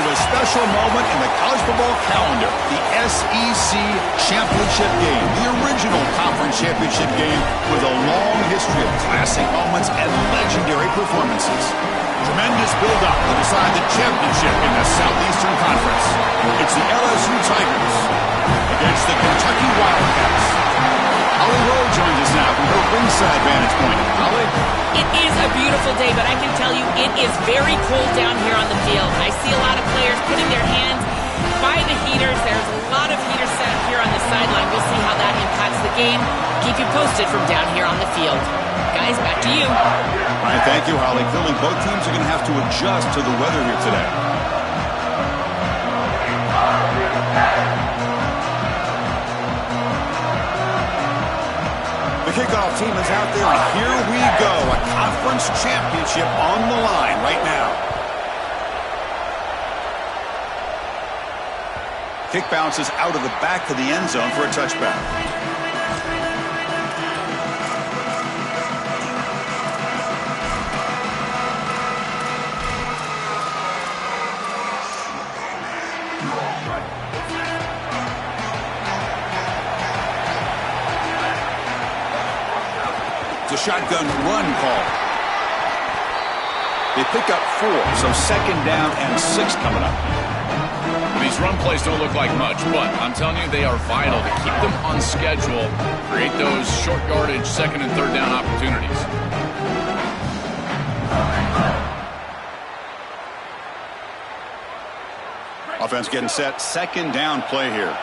a special moment in the college football calendar. The SEC Championship game, the original conference championship game with a long history of classic moments and legendary performances. Tremendous build-up to decide the championship in the Southeastern Conference. It's the LSU Tigers against the Kentucky Wildcats. Holly Rowe joins us now from her ringside vantage point. Holly? It is a beautiful day, but I can tell you it is very cold down here on the field. I see a lot of players putting their hands by the heaters. There's a lot of heaters set up here on the sideline. We'll see how that impacts the game. Keep you posted from down here on the field. Guys, back to you. All right, thank you, Holly. Clearly, both teams are going to have to adjust to the weather here today. The kickoff team is out there, and here we go. A conference championship on the line right now. Kick bounces out of the back to the end zone for a touchback. It's a shotgun run call. They pick up 4, so second down and 6 coming up. These run plays don't look like much, but I'm telling you, they are vital to keep them on schedule, create those short yardage second and third down opportunities. Offense getting set, second down play here.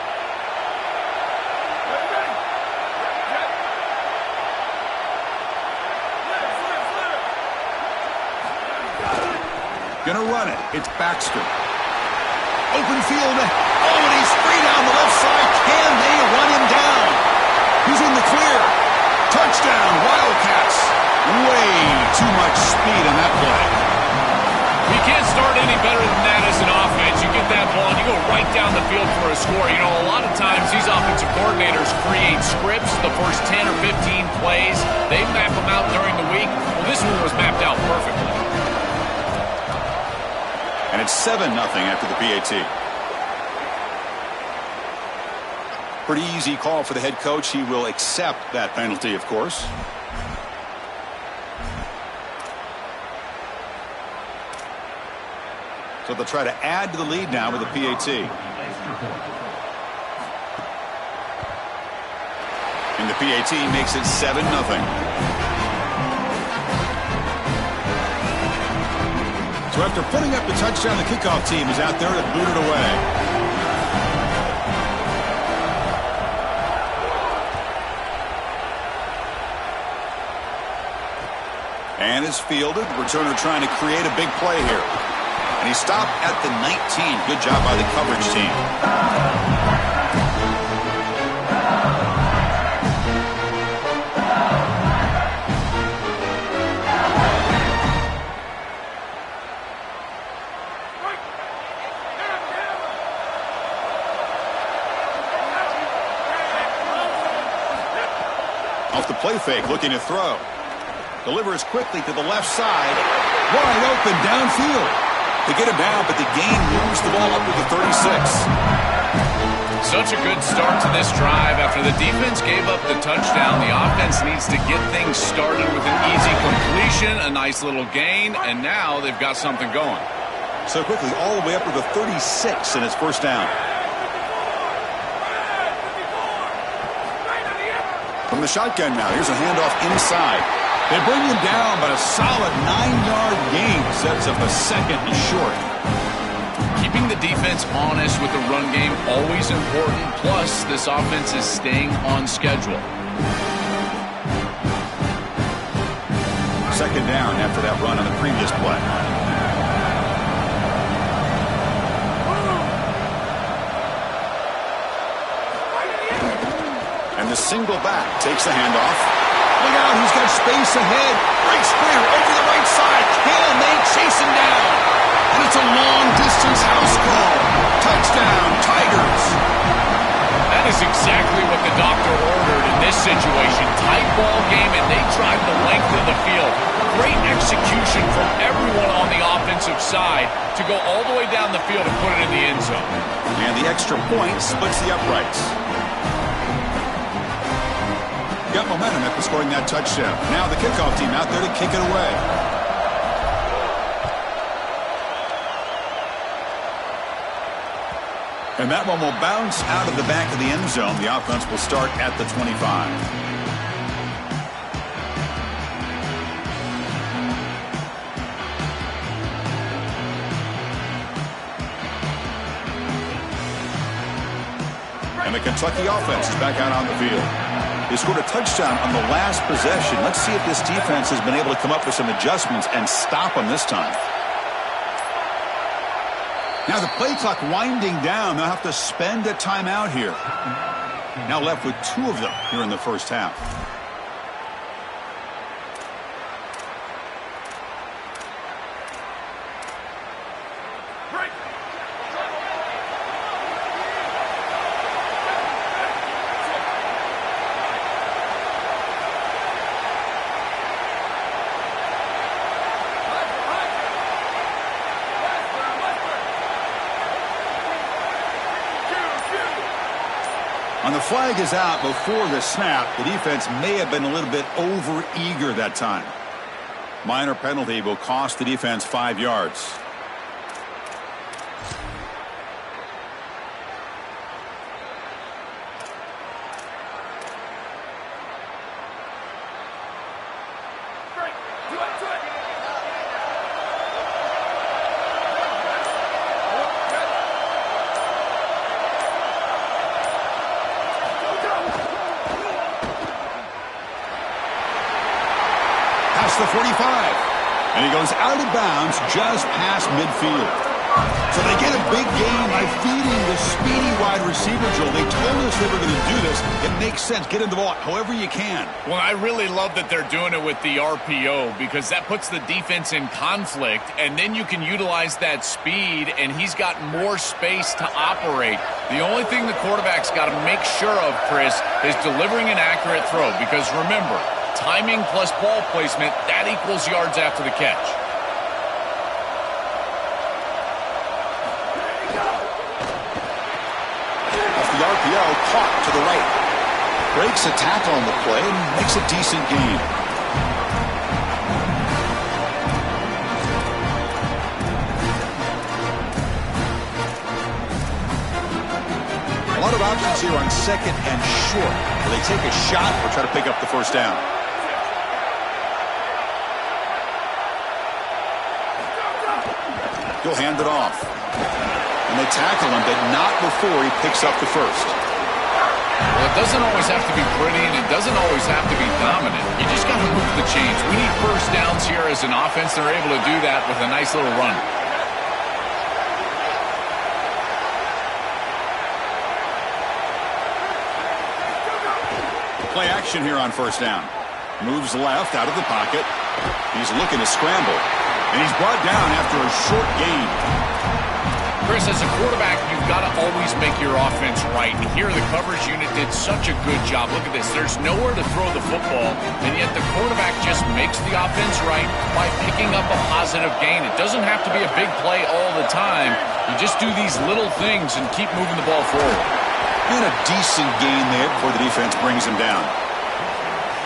Gonna run it. It's Baxter. Open field. Oh, and he's free down the left side. Can they run him down? He's in the clear. Touchdown, Wildcats. Way too much speed in that play. You can't start any better than that as an offense. You get that ball and you go right down the field for a score. You know, a lot of times these offensive coordinators create scripts, the first 10 or 15 plays. They map them out during the week. Well, this one was mapped out perfectly. And it's 7-0 after the PAT. Pretty easy call for the head coach. He will accept that penalty, of course. So they'll try to add to the lead now with the PAT. And the PAT makes it 7-0. So after putting up the touchdown, the kickoff team is out there to boot it away. And is fielded. Returner trying to create a big play here. And he stopped at the 19. Good job by the coverage team. Off the play fake, looking to throw. Delivers quickly to the left side. Wide open downfield. They get him down, but the gain moves the ball up to the 36. Such a good start to this drive. After the defense gave up the touchdown, the offense needs to get things started with an easy completion, a nice little gain, and now they've got something going. So quickly, all the way up to the 36 in his first down. From the shotgun now, here's a handoff inside. They bring him down, but a solid 9-yard gain sets up a second and short. Keeping the defense honest with the run game, always important. Plus, this offense is staying on schedule. Second down after that run on the previous play. And the single back takes the handoff. Look out, he's got space ahead. Breaks clear over the right side. Can they chase him down? And it's a long-distance house call. Touchdown, Tigers. That is exactly what the doctor ordered in this situation. Tight ball game, and they drive the length of the field. great execution from everyone on the offensive side to go all the way down the field and put it in the end zone. And the extra point splits the uprights. Got momentum after scoring that touchdown. Now the kickoff team out there to kick it away. And that one will bounce out of the back of the end zone. The offense will start at the 25. And the Kentucky offense is back out on the field. They scored a touchdown on the last possession. Let's see if this defense has been able to come up with some adjustments and stop them this time. Now the play clock winding down. They'll have to spend a timeout here. Now left with 2 of them here in the first half. And the flag is out before the snap. The defense may have been a little bit over-eager that time. Minor penalty will cost the defense 5 yards. The 45, and he goes out of bounds just past midfield. So they get a big gain by feeding the speedy wide receiver, Joel. They told us they were going to do this. It makes sense. Get him the ball however you can. Well, I really love that they're doing it with the RPO because that puts the defense in conflict, and then you can utilize that speed, and he's got more space to operate. The only thing the quarterback's got to make sure of, Chris, is delivering an accurate throw because remember, timing plus ball placement, that equals yards after the catch. Off the RPO, caught to the right. Breaks a tackle on the play and makes a decent gain. A lot of options here on second and short. Will they take a shot or try to pick up the first down? He'll hand it off. And they tackle him, but not before he picks up the first. Well, it doesn't always have to be pretty, and it doesn't always have to be dominant. You just got to move the chains. We need first downs here as an offense. They're able to do that with a nice little run. Play action here on first down. Moves left out of the pocket. He's looking to scramble. And he's brought down after a short gain. Chris, as a quarterback, you've got to always make your offense right. And here the coverage unit did such a good job. Look at this. There's nowhere to throw the football, and yet the quarterback just makes the offense right by picking up a positive gain. It doesn't have to be a big play all the time. You just do these little things and keep moving the ball forward. And a decent gain there before the defense brings him down.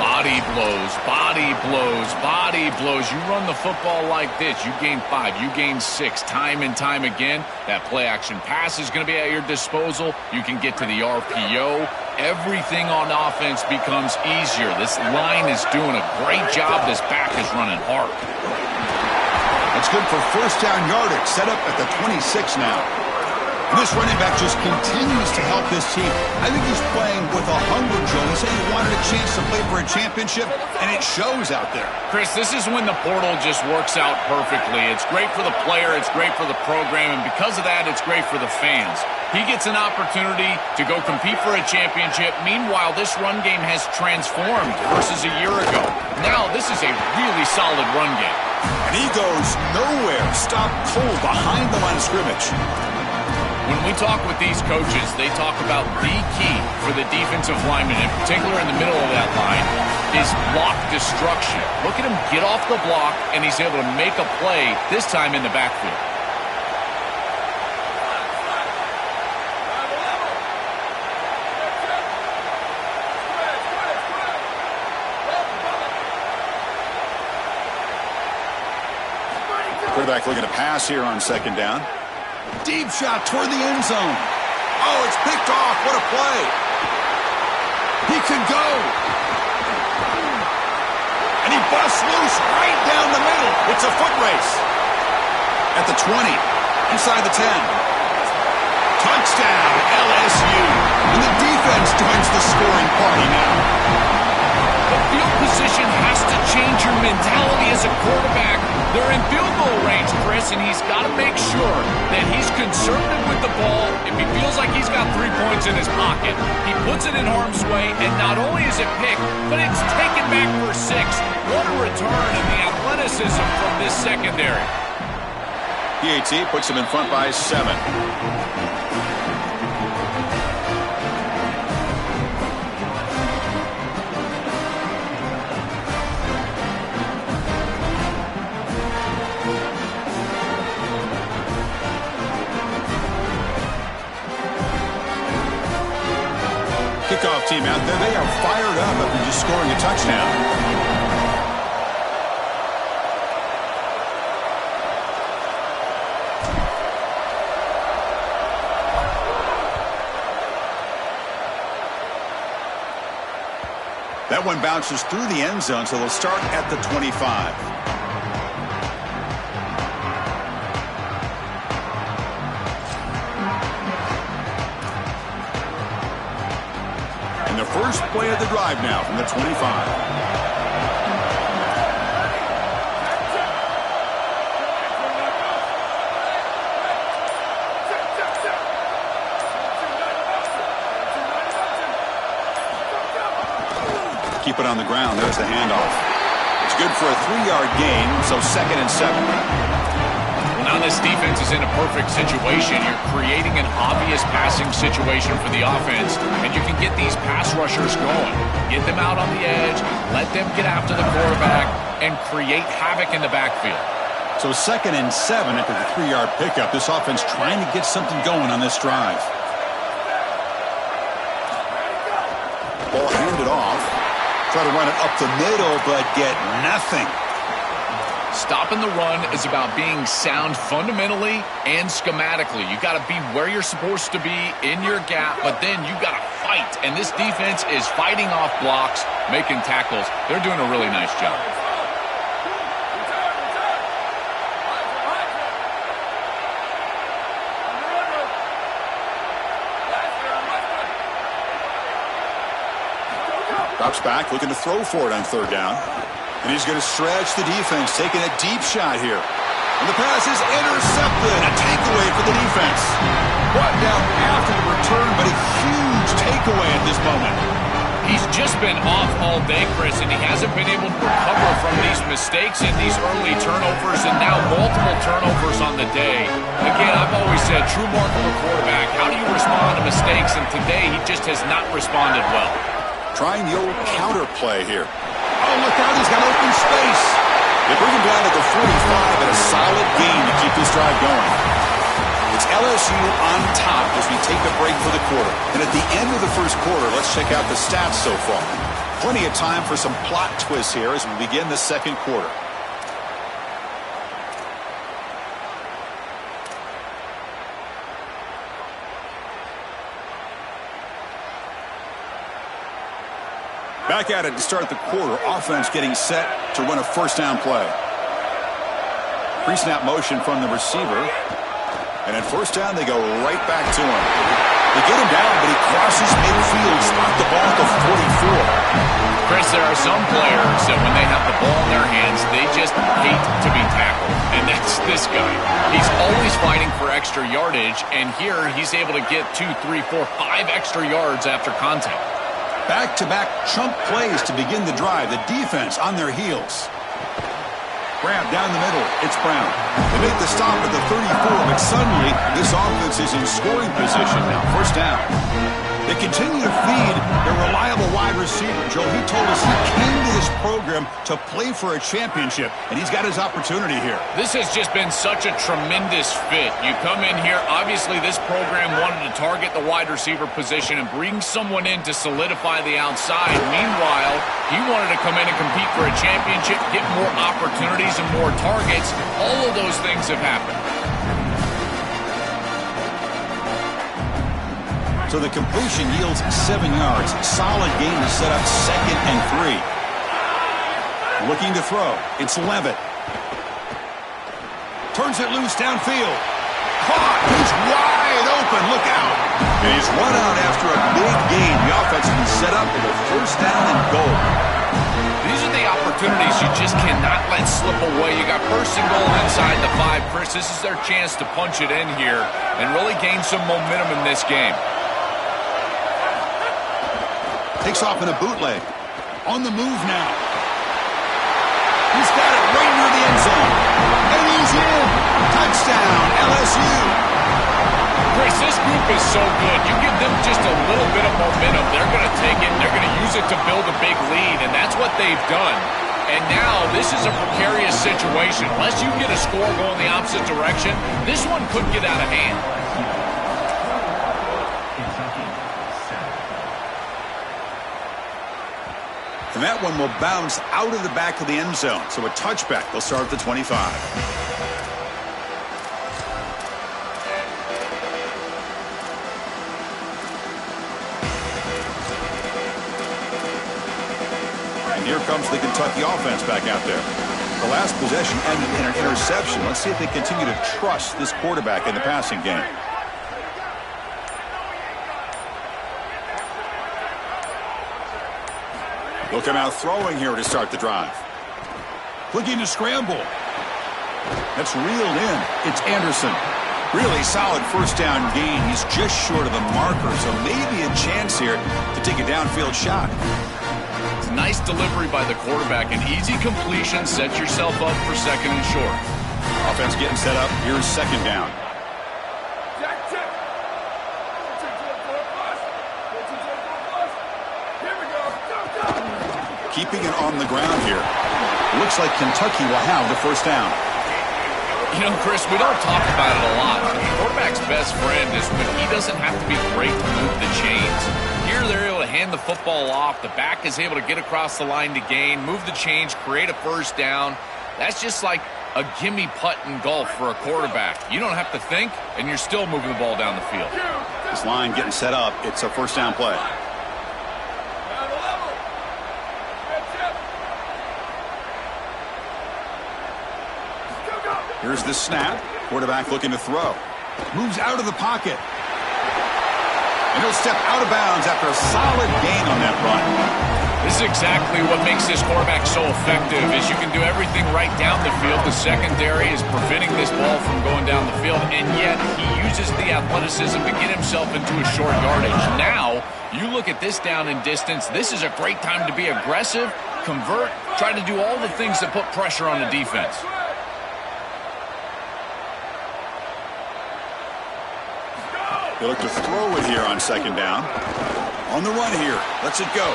Body blows, body blows, body blows. You run the football like this, you gain 5, you gain 6, time and time again. That play-action pass is going to be at your disposal. You can get to the RPO. Everything on offense becomes easier. This line is doing a great job. This back is running hard. That's good for first down yardage. Set up at the 26 now. And this running back just continues to help this team. I think he's playing with a hunger, Joe. He said he wanted a chance to play for a championship, and it shows out there. Chris, this is when the portal just works out perfectly. It's great for the player. It's great for the program. And because of that, it's great for the fans. He gets an opportunity to go compete for a championship. Meanwhile, this run game has transformed versus a year ago. Now, this is a really solid run game. And he goes nowhere. Stopped cold behind the line of scrimmage. When we talk with these coaches, they talk about the key for the defensive lineman, in particular in the middle of that line, is block destruction. Look at him get off the block, and he's able to make a play, this time in the backfield. Quarterback looking to pass here on second down. Deep shot toward the end zone. Oh, it's picked off. What a play. He could go. And he busts loose right down the middle. It's a foot race. At the 20. Inside the 10. Touchdown, LSU. And the defense joins the scoring party now. The field position has to change your mentality as a quarterback. They're in field goal range, Chris, and he's got to make sure that he's conservative with the ball. If he feels like he's got 3 points in his pocket, he puts it in harm's way, and not only is it picked, but it's taken back for 6. What a return in the athleticism from this secondary. PAT puts him in front by 7. Kickoff team out there. They are fired up after just scoring a touchdown. That one bounces through the end zone, so they'll start at the 25. The first play of the drive now from the 25. Keep it on the ground. There's the handoff. It's good for a 3-yard gain, so 2nd and 7. Now this defense is in a perfect situation. You're creating an obvious passing situation for the offense, and you can get these pass rushers going. Get them out on the edge, let them get after the quarterback, and create havoc in the backfield. So 2nd and 7 after the 3-yard pickup. This offense trying to get something going on this drive. Ball handed off. Try to run it up the middle, but get nothing. Stopping the run is about being sound fundamentally and schematically. You got to be where you're supposed to be in your gap, but then you got to fight. And this defense is fighting off blocks, making tackles. They're doing a really nice job. Drops back, looking to throw for it on 3rd down. And he's going to stretch the defense, taking a deep shot here. And the pass is intercepted. A takeaway for the defense. Brought down after the return, but a huge takeaway at this moment. He's just been off all day, Chris, and he hasn't been able to recover from these mistakes and these early turnovers, and now multiple turnovers on the day. Again, I've always said, true mark of a quarterback. How do you respond to mistakes? And today, he just has not responded well. Trying the old counter play here. Oh, look out, he's got open space. They bring him down at the 45 and a solid gain to keep this drive going. It's LSU on top as we take a break for the quarter. And at the end of the first quarter, let's check out the stats so far. Plenty of time for some plot twists here as we begin the second quarter. Back at it to start the quarter. Offense getting set to run a 1st down play. Pre-snap motion from the receiver. And at 1st down, they go right back to him. They get him down, but he crosses midfield, spot the ball at the 44. Chris, there are some players that when they have the ball in their hands, they just hate to be tackled. And that's this guy. He's always fighting for extra yardage, and here he's able to get 2, 3, 4, 5 extra yards after contact. Back-to-back chunk plays to begin the drive. The defense on their heels. Grab down the middle. It's Brown. They make the stop at the 34, but suddenly this offense is in scoring position now. 1st down. They continue to feed their reliable wide receiver. Joe, he told us he came to this program to play for a championship, and he's got his opportunity here. This has just been such a tremendous fit. You come in here, obviously this program wanted to target the wide receiver position and bring someone in to solidify the outside. Meanwhile, he wanted to come in and compete for a championship, get more opportunities and more targets. All of those things have happened. So the completion yields 7 yards. Solid game to set up 2nd and 3. Looking to throw. It's Levitt. Turns it loose downfield. Caught. He's wide open. Look out. And he's run out after a big gain. The offense can set up with a 1st down and goal. These are the opportunities you just cannot let slip away. You got 1st and goal inside the 5. Chris, this is their chance to punch it in here and really gain some momentum in this game. Takes off in a bootleg. On the move now. He's got it right near the end zone. And he's in. Touchdown, LSU. Chris, this group is so good. You give them just a little bit of momentum, they're going to take it, and they're going to use it to build a big lead, and that's what they've done. And now this is a precarious situation. Unless you get a score going the opposite direction, this one could get out of hand. And that one will bounce out of the back of the end zone. So a touchback. They'll start at the 25. And here comes the Kentucky offense back out there. The last possession ended in an interception. Let's see if they continue to trust this quarterback in the passing game. They'll come out throwing here to start the drive. Looking to scramble. That's reeled in. It's Anderson. Really solid 1st down gain. He's just short of the marker, so maybe a chance here to take a downfield shot. It's a nice delivery by the quarterback. An easy completion. Set yourself up for 2nd and short. Offense getting set up. Here's 2nd down. Keeping it on the ground here. Looks like Kentucky will have the 1st down. You know, Chris, we don't talk about it a lot. The quarterback's best friend is when he doesn't have to be great to move the chains. Here they're able to hand the football off. The back is able to get across the line to gain, move the chains, create a 1st down. That's just like a gimme putt in golf for a quarterback. You don't have to think, and you're still moving the ball down the field. This line getting set up. It's a 1st down play. Here's the snap. Quarterback looking to throw. Moves out of the pocket. And he'll step out of bounds after a solid gain on that run. This is exactly what makes this quarterback so effective, is you can do everything right down the field. The secondary is preventing this ball from going down the field, and yet he uses the athleticism to get himself into a short yardage. Now, you look at this down and distance, this is a great time to be aggressive, convert, try to do all the things that put pressure on the defense. They look to throw it here on 2nd down. On the run here. Lets it go.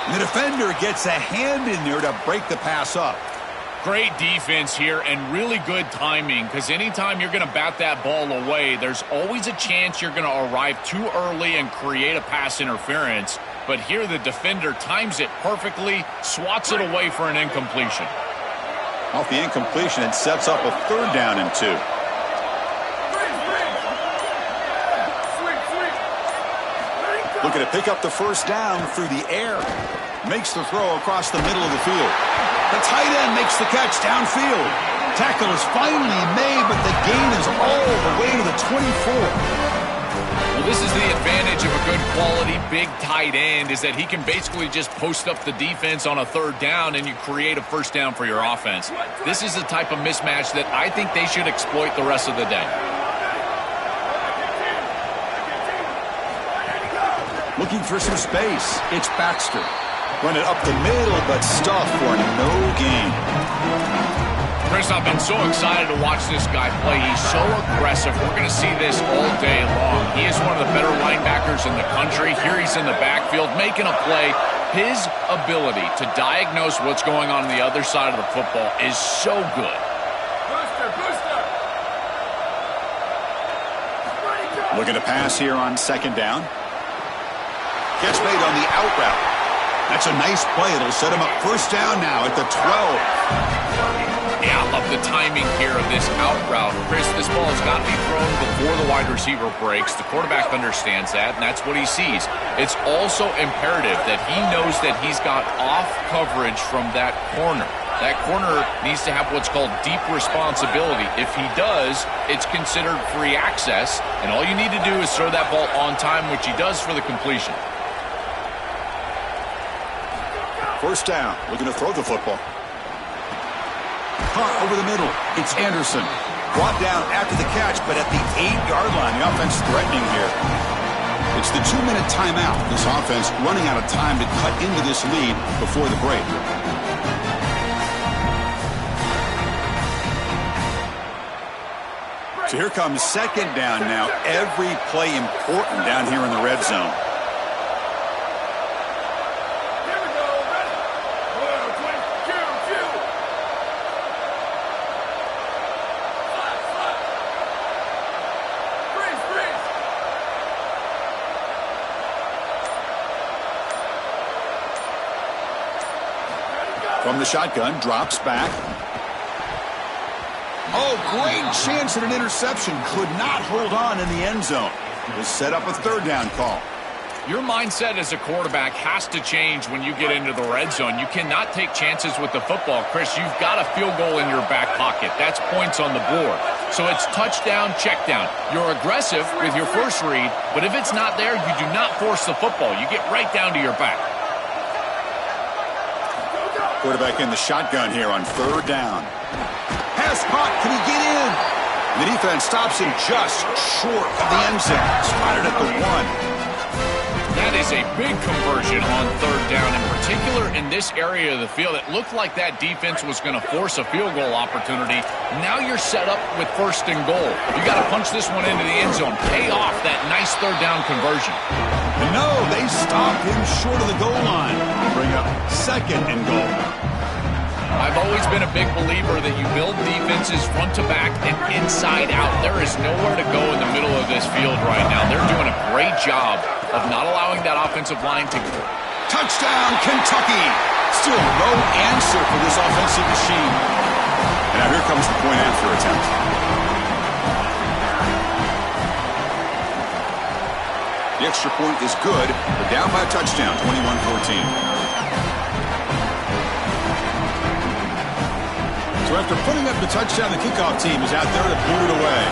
And the defender gets a hand in there to break the pass up. Great defense here and really good timing, because anytime you're going to bat that ball away, there's always a chance you're going to arrive too early and create a pass interference. But here the defender times it perfectly, swats it away for an incompletion. Off the incompletion, it sets up a 3rd down and 2. Looking to pick up the 1st down through the air. Makes the throw across the middle of the field. The tight end makes the catch downfield. Tackle is finally made, but the gain is all the way to the 24. Well, this is the advantage of a good quality big tight end, is that he can basically just post up the defense on a 3rd down and you create a 1st down for your offense. This is the type of mismatch that I think they should exploit the rest of the day. Looking for some space. It's Baxter. Run it up the middle, but stuffed for no gain. Chris, I've been so excited to watch this guy play. He's so aggressive. We're going to see this all day long. He is one of the better linebackers in the country. Here he's in the backfield making a play. His ability to diagnose what's going on the other side of the football is so good. Looking to pass here on second down. Catch made on the out route. That's a nice play. It'll set him up first down now at the 12. Yeah, I love the timing here of this out route. Chris, this ball has got to be thrown before the wide receiver breaks. The quarterback understands that, and that's what he sees. It's also imperative that he knows that he's got off coverage from that corner. That corner needs to have what's called deep responsibility. If he does, it's considered free access, and all you need to do is throw that ball on time, which he does for the completion. First down, looking to throw the football. Caught over the middle. It's Anderson. Brought down after the catch, but at the 8-yard line. The offense threatening here. It's the 2-minute timeout. This offense running out of time to cut into this lead before the break. So here comes second down now. Every play important down here in the red zone. From the shotgun, drops back. Oh, great chance at an interception. Could not hold on in the end zone. Will set up a third down call. Your mindset as a quarterback has to change when you get into the red zone. You cannot take chances with the football. Chris, you've got a field goal in your back pocket. That's points on the board. So it's touchdown, check down. You're aggressive with your first read, but if it's not there, you do not force the football. You get right down to your back. Quarterback in the shotgun here on third down. Pass caught. Can he get in? The defense stops him just short of the end zone. Spotted at the 1. That is a big conversion on third down, in particular in this area of the field. It looked like that defense was going to force a field goal opportunity. Now you're set up with first and goal. You got to punch this one into the end zone. Pay off that nice third down conversion. No, they stopped him short of the goal line. Bring up second and goal. I've always been a big believer that you build defenses front to back and inside out. There is nowhere to go in the middle of this field right now. They're doing a great job of not allowing that offensive line to go. Touchdown, Kentucky! Still no answer for this offensive machine. And now here comes the point after attempt. The extra point is good, but down by a touchdown, 21-14. So after putting up the touchdown, the kickoff team is out there to boot it away.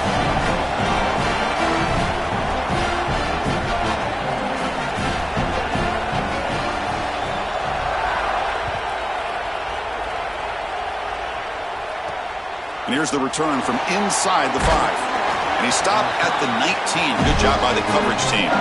And here's the return from inside the 5. And he stopped at the 19. Good job by the coverage team.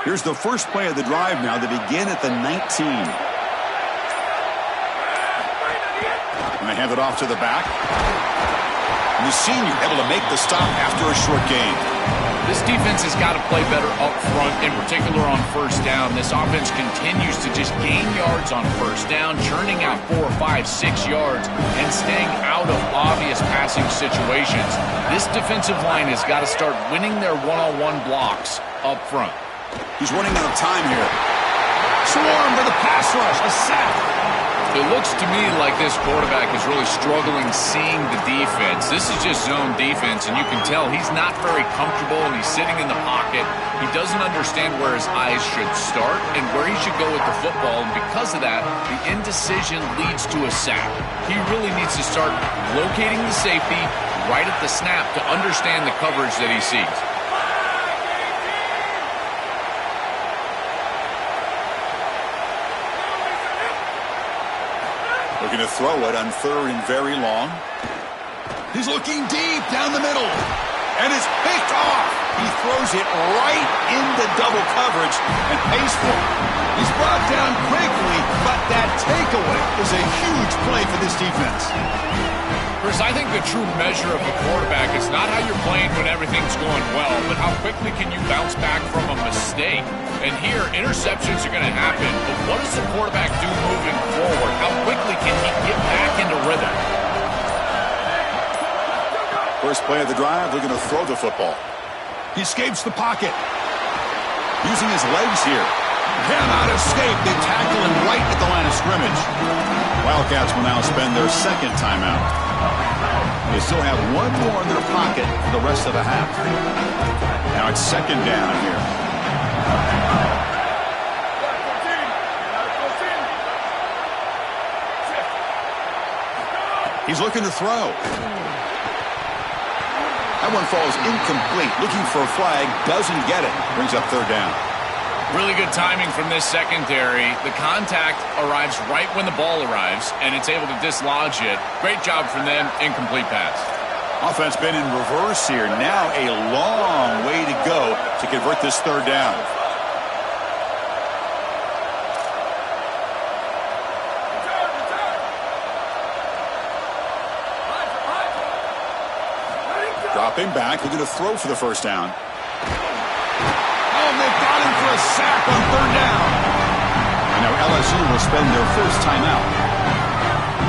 Here's the first play of the drive now. They begin at the 19. And they hand it off to the back. And the senior able to make the stop after a short gain. This defense has got to play better up front, in particular on first down. This offense continues to just gain yards on first down, churning out 4, 5, 6 yards, and staying out of obvious passing situations. This defensive line has got to start winning their one-on-one blocks up front. He's running out of time here. Swarm for the pass rush. A sack. It looks to me like this quarterback is really struggling seeing the defense. This is just zone defense, and you can tell he's not very comfortable, and he's sitting in the pocket. He doesn't understand where his eyes should start and where he should go with the football, and because of that, the indecision leads to a sack. He really needs to start locating the safety right at the snap to understand the coverage that he sees. Looking to throw it on 3rd and very long. He's looking deep down the middle. And it's picked off. He throws it right into double coverage and pays for it. He's brought down quickly, but that takeaway is a huge play for this defense. Chris, I think the true measure of a quarterback is not how you're playing when everything's going well, but how quickly can you bounce back from a mistake. And here, interceptions are going to happen, but what does the quarterback do moving forward? How quickly can he get back into rhythm? First play of the drive, looking to throw the football. He escapes the pocket. Using his legs here. Cannot escape. They tackle him right at the line of scrimmage. Wildcats will now spend their second timeout. They still have one more in their pocket for the rest of the half. Now it's second down here. He's looking to throw. That one falls incomplete. Looking for a flag. Doesn't get it. Brings up third down. Really good timing from this secondary. The contact arrives right when the ball arrives, and it's able to dislodge it. Great job from them. Incomplete pass. Offense been in reverse here. Now a long way to go to convert this third down. Dropping back, looking to throw for the first down. Oh, they've got him for a sack on third down. And now LSU will spend their first timeout.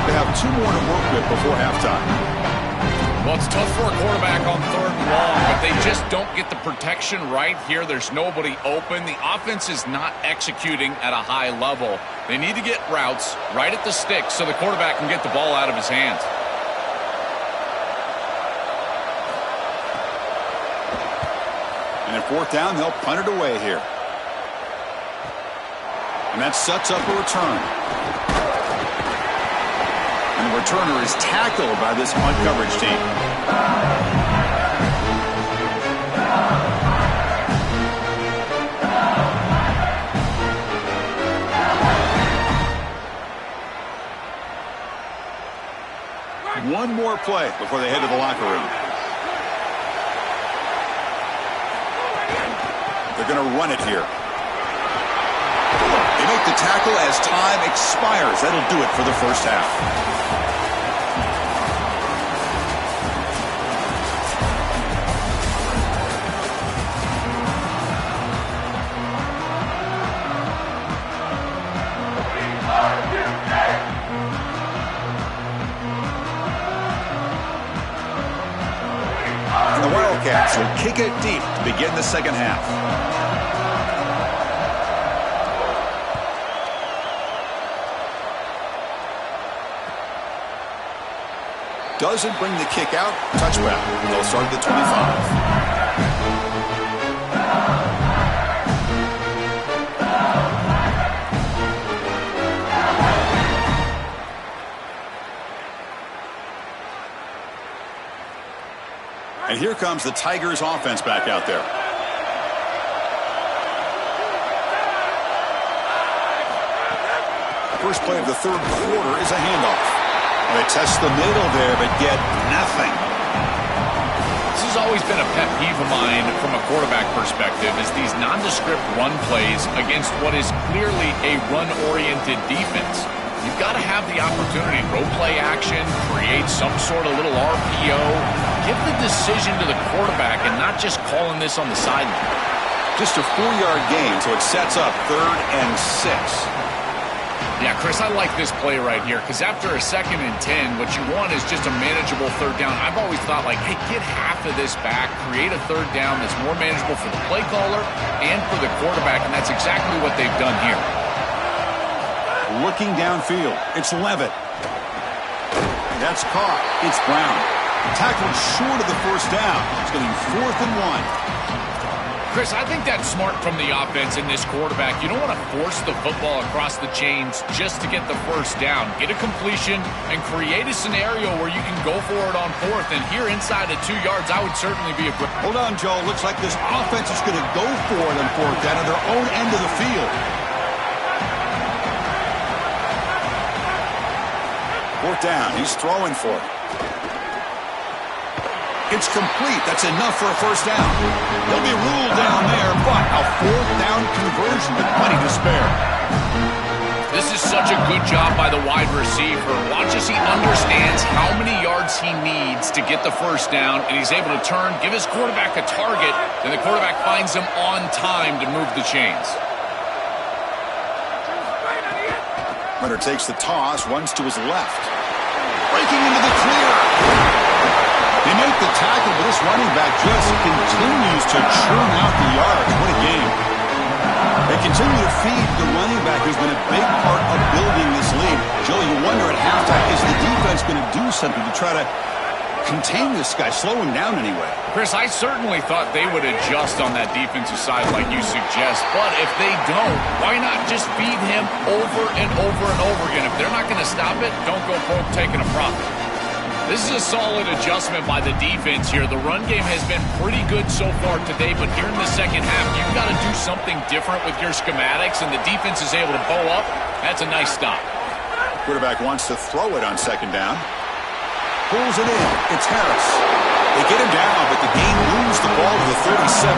They have 2 more to work with before halftime. Well, it's tough for a quarterback on 3rd and long, but they just don't get the protection right here. There's nobody open. The offense is not executing at a high level. They need to get routes right at the stick so the quarterback can get the ball out of his hands. And at 4th down, they'll punt it away here. And that sets up a return. And the returner is tackled by this punt coverage team. One more play before they head to the locker room. They're going to run it here. They make the tackle as time expires. That'll do it for the first half. And the Wildcats will kick it deep to begin the second half. Doesn't bring the kick out. Touchback. They'll start at the 25. And here comes the Tigers offense back out there. First play of the 3rd quarter is a handoff. They test the middle there, but get nothing. This has always been a pet peeve of mine from a quarterback perspective, is these nondescript run plays against what is clearly a run-oriented defense. You've got to have the opportunity, road play action, create some sort of little RPO. Give the decision to the quarterback and not just calling this on the sideline. Just a 4-yard gain, so it sets up 3rd and 6. Yeah, Chris, I like this play right here because after a 2nd and 10, what you want is just a manageable 3rd down. I've always thought, like, hey, get half of this back, create a 3rd down that's more manageable for the play caller and for the quarterback, and that's exactly what they've done here. Looking downfield, it's Levitt. That's caught. It's Brown. Tackled short of the first down. It's getting 4th and 1. Chris, I think that's smart from the offense in this quarterback. You don't want to force the football across the chains just to get the first down. Get a completion and create a scenario where you can go for it on 4th. And here inside at 2 yards, I would certainly be a great... Hold on, Joe. Looks like this offense is going to go for it on 4th down at their own end of the field. Fourth down. He's throwing for it. It's complete. That's enough for a first down. He'll be ruled down there, but a fourth down conversion with plenty to spare. This is such a good job by the wide receiver. Watch as he understands how many yards he needs to get the first down, and he's able to turn, give his quarterback a target, and the quarterback finds him on time to move the chains. Runner takes the toss, runs to his left. Breaking into the clear. They make the tackle, but this running back just continues to churn out the yards. What a game. They continue to feed the running back, who's been a big part of building this lead. Joe, you wonder at halftime, is the defense going to do something to try to contain this guy, slow him down anyway? Chris, I certainly thought they would adjust on that defensive side like you suggest, but if they don't, why not just feed him over and over and over again? If they're not going to stop it, don't go broke taking a profit. This is a solid adjustment by the defense here. The run game has been pretty good so far today, but here in the second half, you've got to do something different with your schematics, and the defense is able to bow up. That's a nice stop. Quarterback wants to throw it on second down. Pulls it in. It's Harris. They get him down, but the game moves the ball to the 37.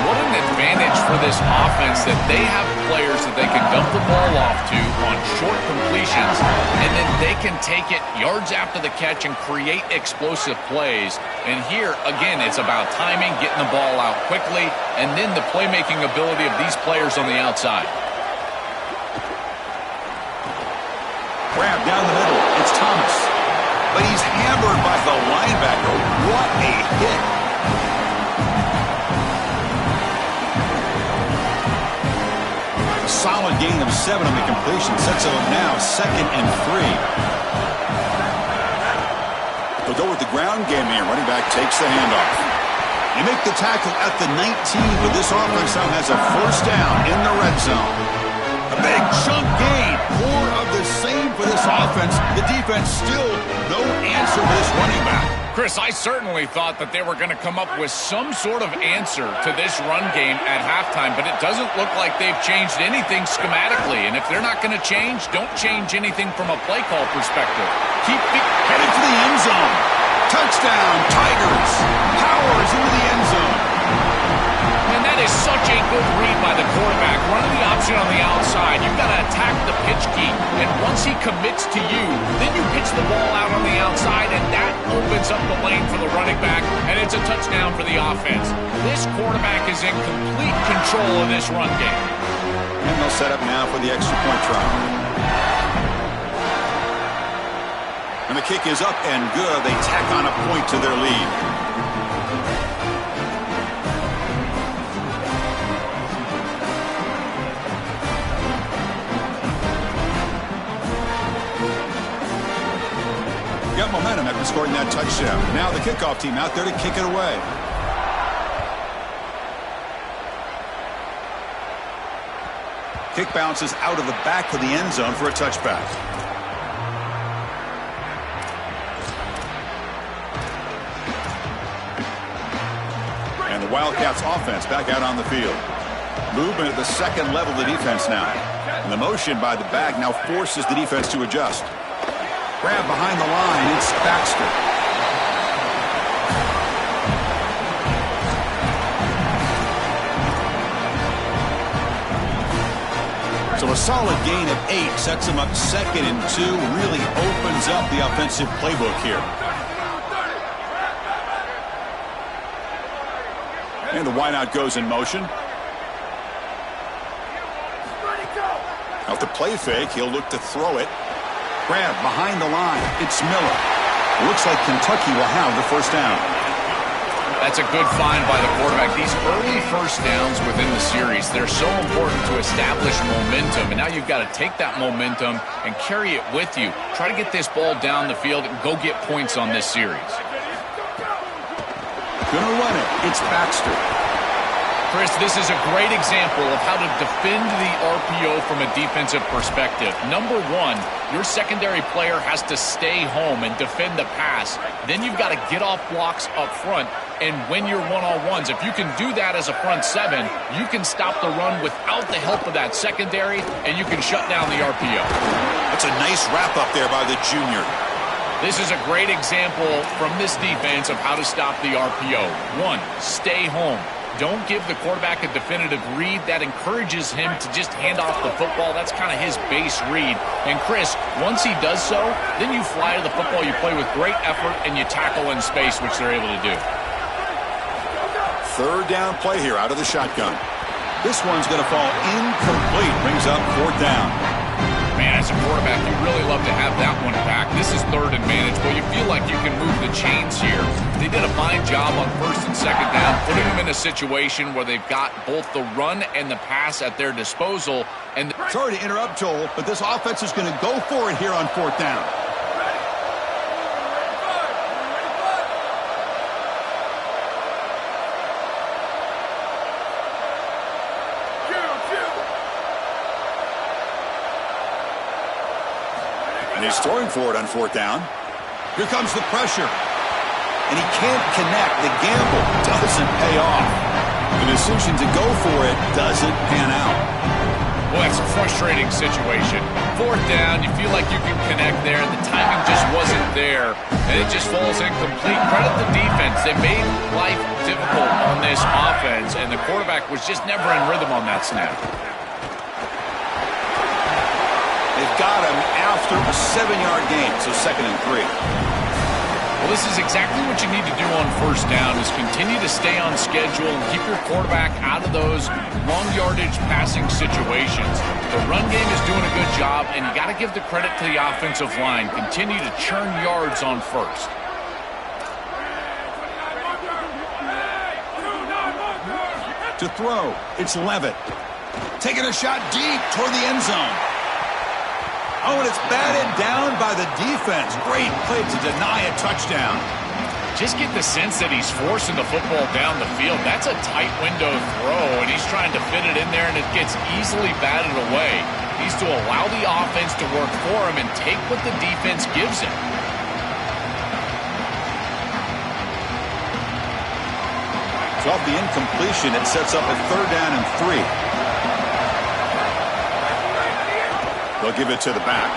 What an advantage for this offense that they have players that they can dump the ball off to on short completions, and then they can take it yards after the catch and create explosive plays. And here, again, it's about timing, getting the ball out quickly, and then the playmaking ability of these players on the outside. Grab down the middle. It's Thomas. But he's hammered by the linebacker. What a hit. Solid gain of 7 on the completion. Sets him up now 2nd and 3. They'll go with the ground game here. Running back takes the handoff. They make the tackle at the 19, but this offense now has a first down in the red zone. A big chunk gain. More of the same for this offense. The defense still no answer for this running back. Chris, I certainly thought that they were going to come up with some sort of answer to this run game at halftime, but it doesn't look like they've changed anything schematically. And if they're not going to change, don't change anything from a play call perspective. Keep headed for the end zone. Touchdown, Tigers. Powers into the end zone. And that is such a good read by the quarterback. Running the option on the outside. You've got to attack the pitch key. And once he commits to you, then you pitch the ball out on the outside, and that opens up the lane for the running back, and it's a touchdown for the offense. This quarterback is in complete control of this run game. And they'll set up now for the extra point try. And the kick is up and good. They tack on a point to their lead. Got momentum after scoring that touchdown. Now the kickoff team out there to kick it away. Kick bounces out of the back of the end zone for a touchback. And the Wildcats offense back out on the field. Movement at the second level of the defense now. And the motion by the back now forces the defense to adjust. Grab behind the line. It's Baxter. So a solid gain of 8 sets him up 2nd and 2. Really opens up the offensive playbook here. And the wideout goes in motion. Off the play fake, he'll look to throw it. Grab behind the line. It's Miller. It looks like Kentucky will have the first down. That's a good find by the quarterback. These early first downs within the series, they're so important to establish momentum. And now you've got to take that momentum and carry it with you. Try to get this ball down the field and go get points on this series. Gonna run it. It's Baxter. Chris, this is a great example of how to defend the RPO from a defensive perspective. Number one, your secondary player has to stay home and defend the pass. Then you've got to get off blocks up front and win your one-on-ones. If you can do that as a front seven, you can stop the run without the help of that secondary, and you can shut down the RPO. That's a nice wrap-up there by the junior. This is a great example from this defense of how to stop the RPO. One, stay home. Don't give the quarterback a definitive read. That encourages him to just hand off the football. That's kind of his base read. And Chris, once he does so, then you fly to the football, you play with great effort, and you tackle in space, which they're able to do. Third down play here out of the shotgun. This one's going to fall incomplete. Brings up fourth down. Man, as a quarterback, you really love to have that one back. This is third and manageable. You feel like you can move the chains here. They did a fine job on first and second down, putting them in a situation where they've got both the run and the pass at their disposal. And sorry to interrupt, Joel, but this offense is going to go for it here on fourth down. And he's throwing for it on fourth down. Here comes the pressure. And he can't connect. The gamble doesn't pay off. The decision to go for it doesn't pan out. Well, it's a frustrating situation. Fourth down, you feel like you can connect there, and the timing just wasn't there, and it just falls incomplete. Credit the defense. They made life difficult on this offense, and the quarterback was just never in rhythm on that snap. They've got him after a 7-yard gain, so 2nd and 3. Well, this is exactly what you need to do on first down, is continue to stay on schedule and keep your quarterback out of those long yardage passing situations. The run game is doing a good job, and you got to give the credit to the offensive line. Continue to churn yards on first. To throw, it's Levitt. Taking a shot deep toward the end zone. Oh, and it's batted down by the defense. Great play to deny a touchdown. Just get the sense that he's forcing the football down the field. That's a tight window throw, and he's trying to fit it in there, and it gets easily batted away. He needs to allow the offense to work for him and take what the defense gives him. So off the incompletion, it sets up a 3rd down and 3. They'll give it to the back.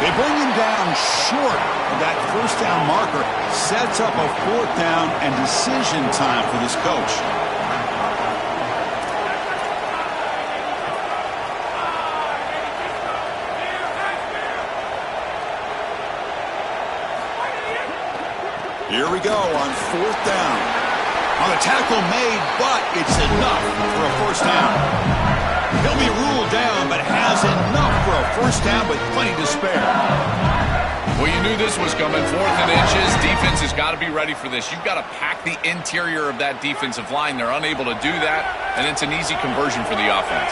They bring him down short. That first down marker sets up a 4th down and decision time for this coach. Here we go on 4th down. On the tackle made, but it's enough for a first down. He'll be ruled down, but has enough for a first down with plenty to spare. Well, you knew this was coming. 4th and inches. Defense has got to be ready for this. You've got to pack the interior of that defensive line. They're unable to do that, and it's an easy conversion for the offense.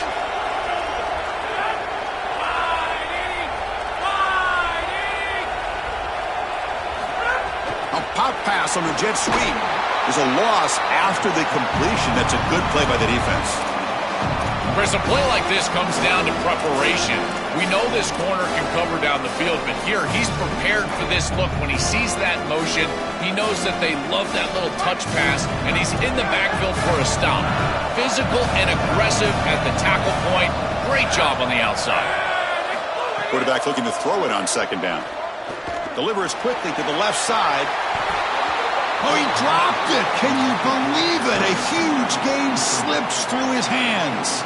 A pop pass on the jet sweep is a loss after the completion. That's a good play by the defense. Chris, a play like this comes down to preparation. We know this corner can cover down the field, but here he's prepared for this look. When he sees that motion, he knows that they love that little touch pass, and he's in the backfield for a stop. Physical and aggressive at the tackle point. Great job on the outside. Quarterback looking to throw it on 2nd down. Delivers quickly to the left side. Oh, he dropped it. Can you believe it? A huge gain slips through his hands.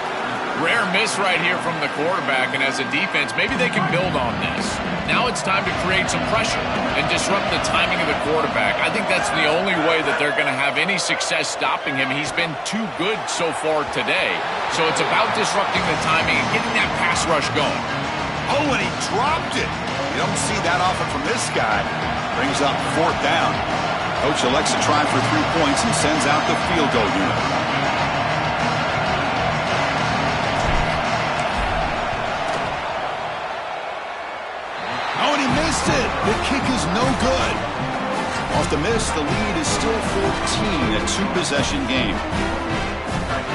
Rare miss right here from the quarterback, and as a defense, maybe they can build on this. Now it's time to create some pressure and disrupt the timing of the quarterback. I think that's the only way that they're going to have any success stopping him. He's been too good so far today. So it's about disrupting the timing and getting that pass rush going. Oh, and he dropped it. You don't see that often from this guy. Brings up 4th down. Coach elects to try for 3 points and sends out the field goal unit. Oh, and he missed it. The kick is no good. Off the miss, the lead is still 14, a 2-possession game.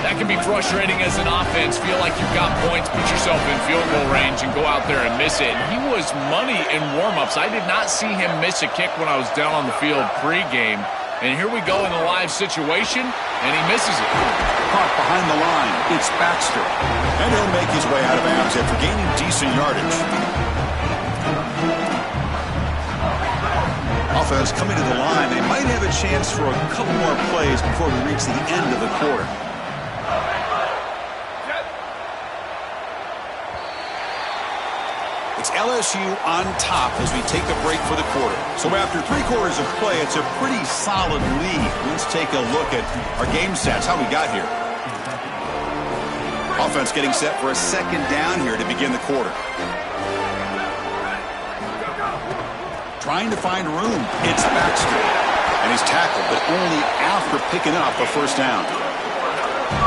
That can be frustrating as an offense. Feel like you've got points, put yourself in field goal range, and go out there and miss it. And he was money in warm-ups. I did not see him miss a kick when I was down on the field pregame. And here we go in the live situation, and he misses it. Caught behind the line. It's Baxter. And he'll make his way out of bounds after gaining decent yardage. Offense coming to the line. They might have a chance for a couple more plays before we reach the end of the quarter. It's LSU on top as we take a break for the quarter. So after 3 quarters of play, it's a pretty solid lead. Let's take a look at our game stats, how we got here. Offense getting set for a second down here to begin the quarter. Trying to find room. It's Baxter. And he's tackled, but only after picking up a first down.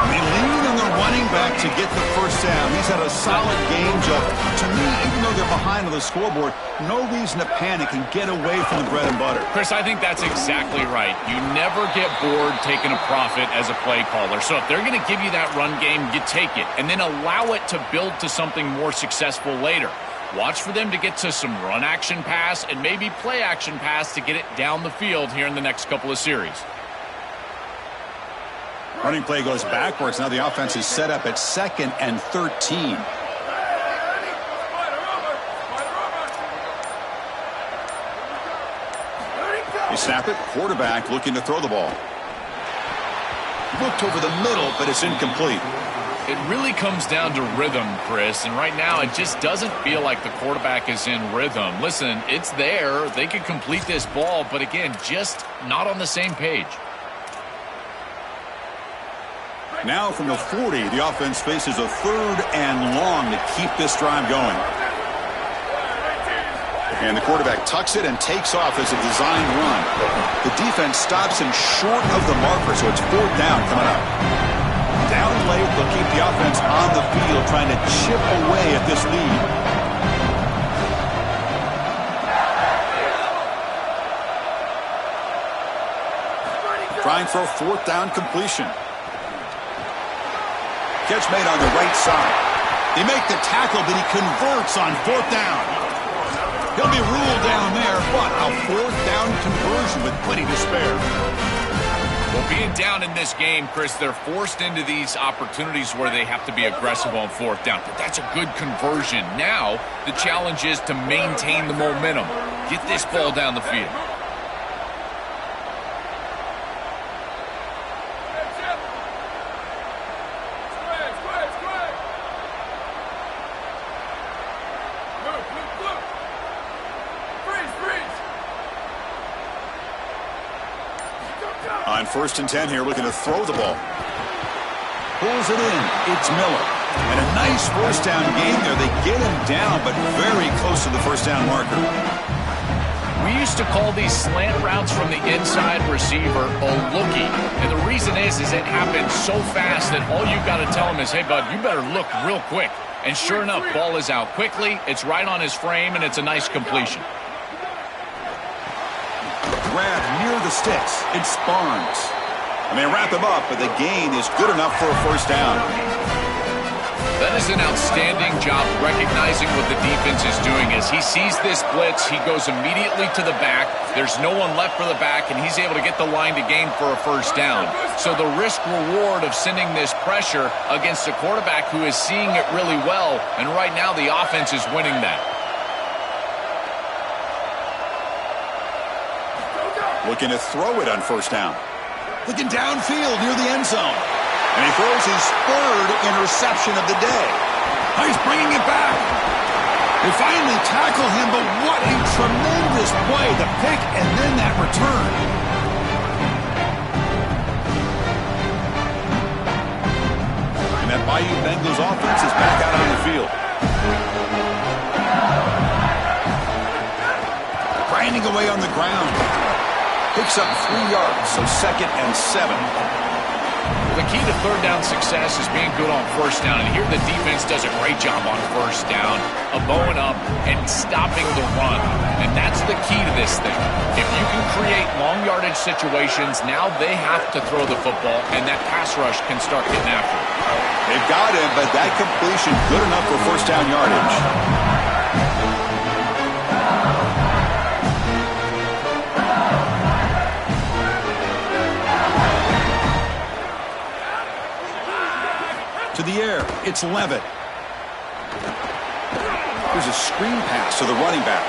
They lean on the running back to get the first down. He's had a solid game, Jeff. To me, even though they're behind on the scoreboard, no reason to panic and get away from the bread and butter. Chris, I think that's exactly right. You never get bored taking a profit as a play caller. So if they're going to give you that run game, you take it. And then allow it to build to something more successful later. Watch for them to get to some run action pass and maybe play action pass to get it down the field here in the next couple of series. Running play goes backwards. Now the offense is set up at 2nd and 13. They snap it. Quarterback looking to throw the ball. Looked over the middle, but it's incomplete. It really comes down to rhythm, Chris, and right now it just doesn't feel like the quarterback is in rhythm. Listen, it's there. They could complete this ball, but again, just not on the same page. Now from the 40, the offense faces a 3rd and long to keep this drive going. And the quarterback tucks it and takes off as a designed run. The defense stops him short of the marker, so it's 4th down coming up. Down late, they'll keep the offense on the field, trying to chip away at this lead. Trying for a 4th down completion. Catch made on the right side. They make the tackle, but he converts on 4th down. He'll be ruled down there, but a 4th down conversion with plenty to spare. Well, being down in this game, Chris, they're forced into these opportunities where they have to be aggressive on 4th down. But that's a good conversion. Now, the challenge is to maintain the momentum. Get this ball down the field. On 1st and 10 here, looking to throw the ball. Pulls it in. It's Miller. And a nice 1st down game there. They get him down, but very close to the 1st down marker. We used to call these slant routes from the inside receiver a lookie. And the reason is it happens so fast that all you've got to tell him is, hey, bud, you better look real quick. And sure enough, ball is out quickly. It's right on his frame, and it's a nice completion. Grab near the sticks. It's Barnes. And they wrap him up, but the gain is good enough for a 1st down. That is an outstanding job recognizing what the defense is doing. As he sees this blitz, he goes immediately to the back. There's no one left for the back, and he's able to get the line to gain for a 1st down. So the risk-reward of sending this pressure against a quarterback who is seeing it really well, and right now the offense is winning that. Looking to throw it on 1st down. Looking downfield near the end zone. And he throws his 3rd interception of the day. Oh, he's bringing it back. They finally tackle him, but what a tremendous play. The pick and then that return. And that Bayou Bengals offense is back out on the field. Grinding away on the ground. Picks up 3 yards, so 2nd and 7. The key to 3rd down success is being good on 1st down, and here the defense does a great job on 1st down of bowing up and stopping the run, and that's the key to this thing. If you can create long yardage situations, now they have to throw the football, and that pass rush can start getting after it. They've got him, but that completion good enough for 1st down yardage. to the air. It's Levitt. There's a screen pass to the running back.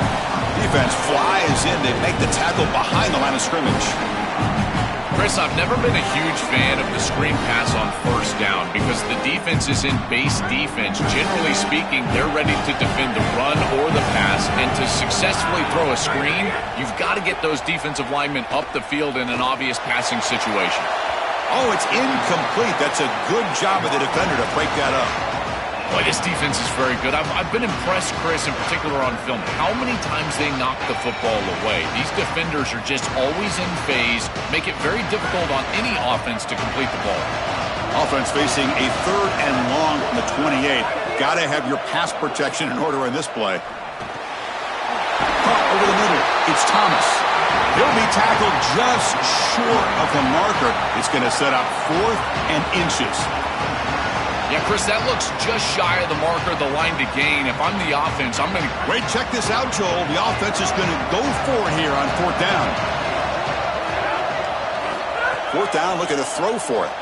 Defense flies in. They make the tackle behind the line of scrimmage. Chris, I've never been a huge fan of the screen pass on first down because the defense is in base defense. Generally speaking, they're ready to defend the run or the pass, and to successfully throw a screen, you've got to get those defensive linemen up the field in an obvious passing situation. Oh, it's incomplete. That's a good job of the defender to break that up. Boy, this defense is very good. I've been impressed, Chris, in particular on film, how many times they knock the football away. These defenders are just always in phase, make it very difficult on any offense to complete the ball. Offense facing a 3rd and long from the 28. Got to have your pass protection in order in this play. Caught over the middle. It's Thomas. He'll be tackled just short of the marker. It's going to set up 4th and inches. Yeah, Chris, that looks just shy of the marker, the line to gain. If I'm the offense, I'm going to... Wait, check this out, Joel. The offense is going to go for it here on 4th down. 4th down, looking to throw for it.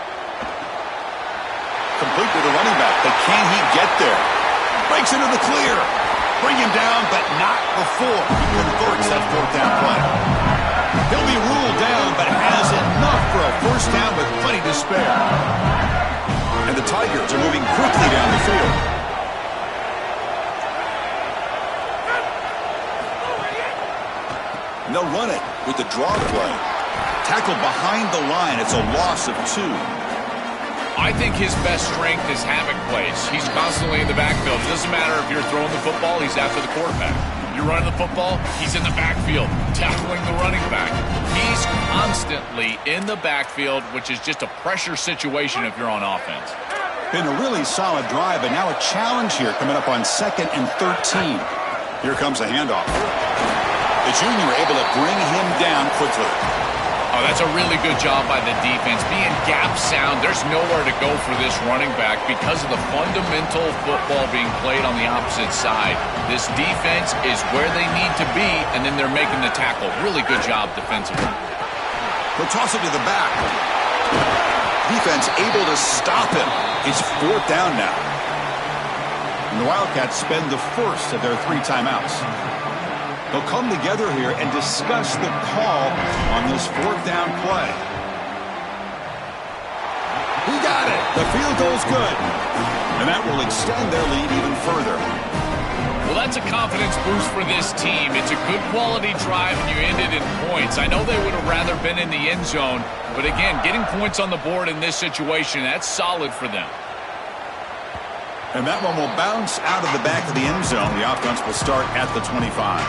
Complete to the running back, but can he get there? Breaks into the clear. Bring him down, but not before he converts that 4th down play. He'll be ruled down, but has enough for a 1st down with plenty to spare. And the Tigers are moving quickly down the field. And they'll run it with the draw play. Tackle behind the line. It's a loss of 2. I think his best strength is havoc plays. He's constantly in the backfield. It doesn't matter if you're throwing the football, he's after the quarterback. You're running the football, he's in the backfield, tackling the running back. He's constantly in the backfield, which is just a pressure situation if you're on offense. Been a really solid drive, but now a challenge here coming up on 2nd and 13. Here comes a handoff. The junior able to bring him down quickly. Oh, that's a really good job by the defense. Being gap sound, there's nowhere to go for this running back because of the fundamental football being played on the opposite side. This defense is where they need to be, and then they're making the tackle. Really good job defensively. He'll toss it to the back. Defense able to stop him. It's 4th down now. And the Wildcats spend the first of their 3 timeouts. They'll come together here and discuss the call on this 4th down play. He got it. The field goal's good. And that will extend their lead even further. Well, that's a confidence boost for this team. It's a good quality drive, and you ended in points. I know they would have rather been in the end zone, but again, getting points on the board in this situation, that's solid for them. And that one will bounce out of the back of the end zone. The offense will start at the 25.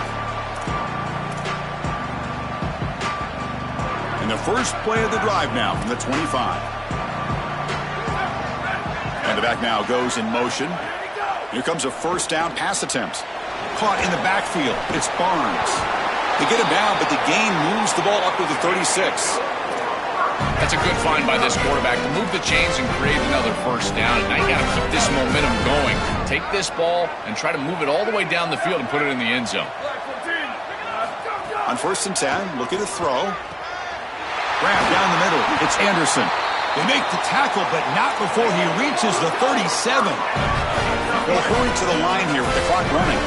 And the first play of the drive now from the 25. And the back now goes in motion. Here comes a 1st down pass attempt. Caught in the backfield. It's Barnes. They get him down, but the gain moves the ball up to the 36. That's a good find by this quarterback to move the chains and create another 1st down. And now you got to keep this momentum going. Take this ball and try to move it all the way down the field and put it in the end zone. On 1st and 10, looking to throw. Grab down the middle. It's Anderson. They make the tackle, but not before he reaches the 37. They'll hurry to the line here with the clock running.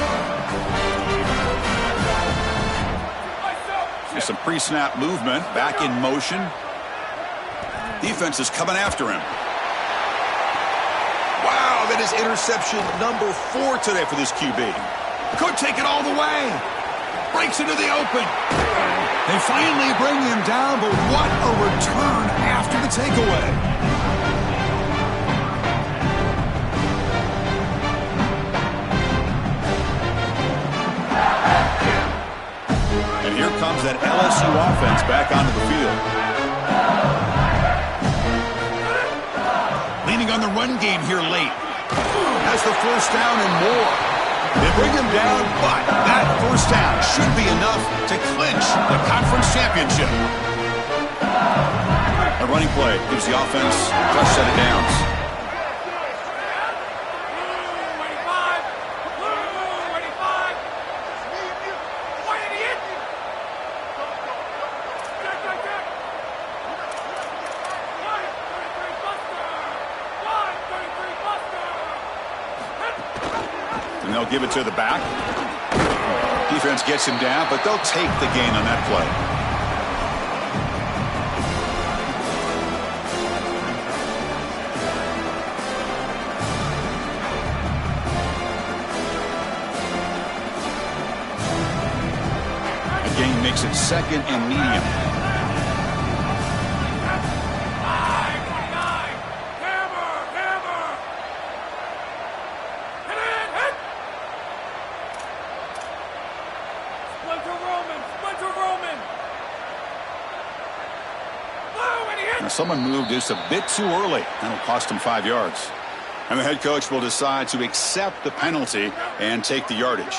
There's some pre-snap movement. Back in motion. Defense is coming after him. Wow, that is interception number 4 today for this QB. Could take it all the way. Breaks into the open. They finally bring him down, but what a return after the takeaway. And here comes that LSU offense back onto the field. Leaning on the run game here late. Has the 1st down and more. They bring him down, but that 1st down should be enough to clinch the conference championship. A running play gives the offense a fresh set of downs. And they'll give it to the back. Defense gets him down, but they'll take the gain on that play. The gain makes it second and medium. Now someone moved just a bit too early. That'll cost him 5 yards. And the head coach will decide to accept the penalty and take the yardage.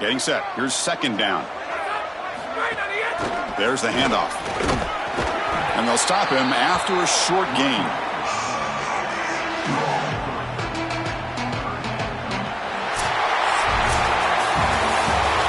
Getting set. Here's second down. There's the handoff. And they'll stop him after a short gain.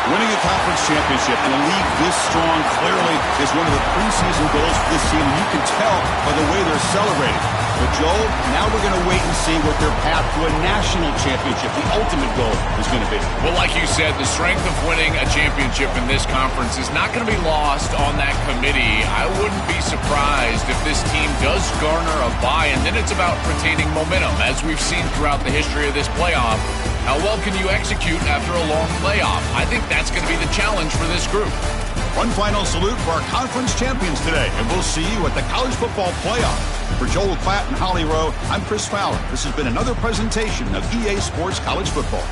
Winning a conference championship in a league this strong clearly is one of the preseason goals for this team. You can tell by the way they're celebrating. But, Joel, now we're going to wait and see what their path to a national championship, the ultimate goal, is going to be. Well, like you said, the strength of winning a championship in this conference is not going to be lost on that committee. I wouldn't be surprised if this team does garner a bye, and then it's about retaining momentum, as we've seen throughout the history of this playoff. How well can you execute after a long playoff? I think that's going to be the challenge for this group. One final salute for our conference champions today, and we'll see you at the College Football Playoff. For Joel Klatt and Holly Rowe, I'm Chris Fowler. This has been another presentation of EA Sports College Football.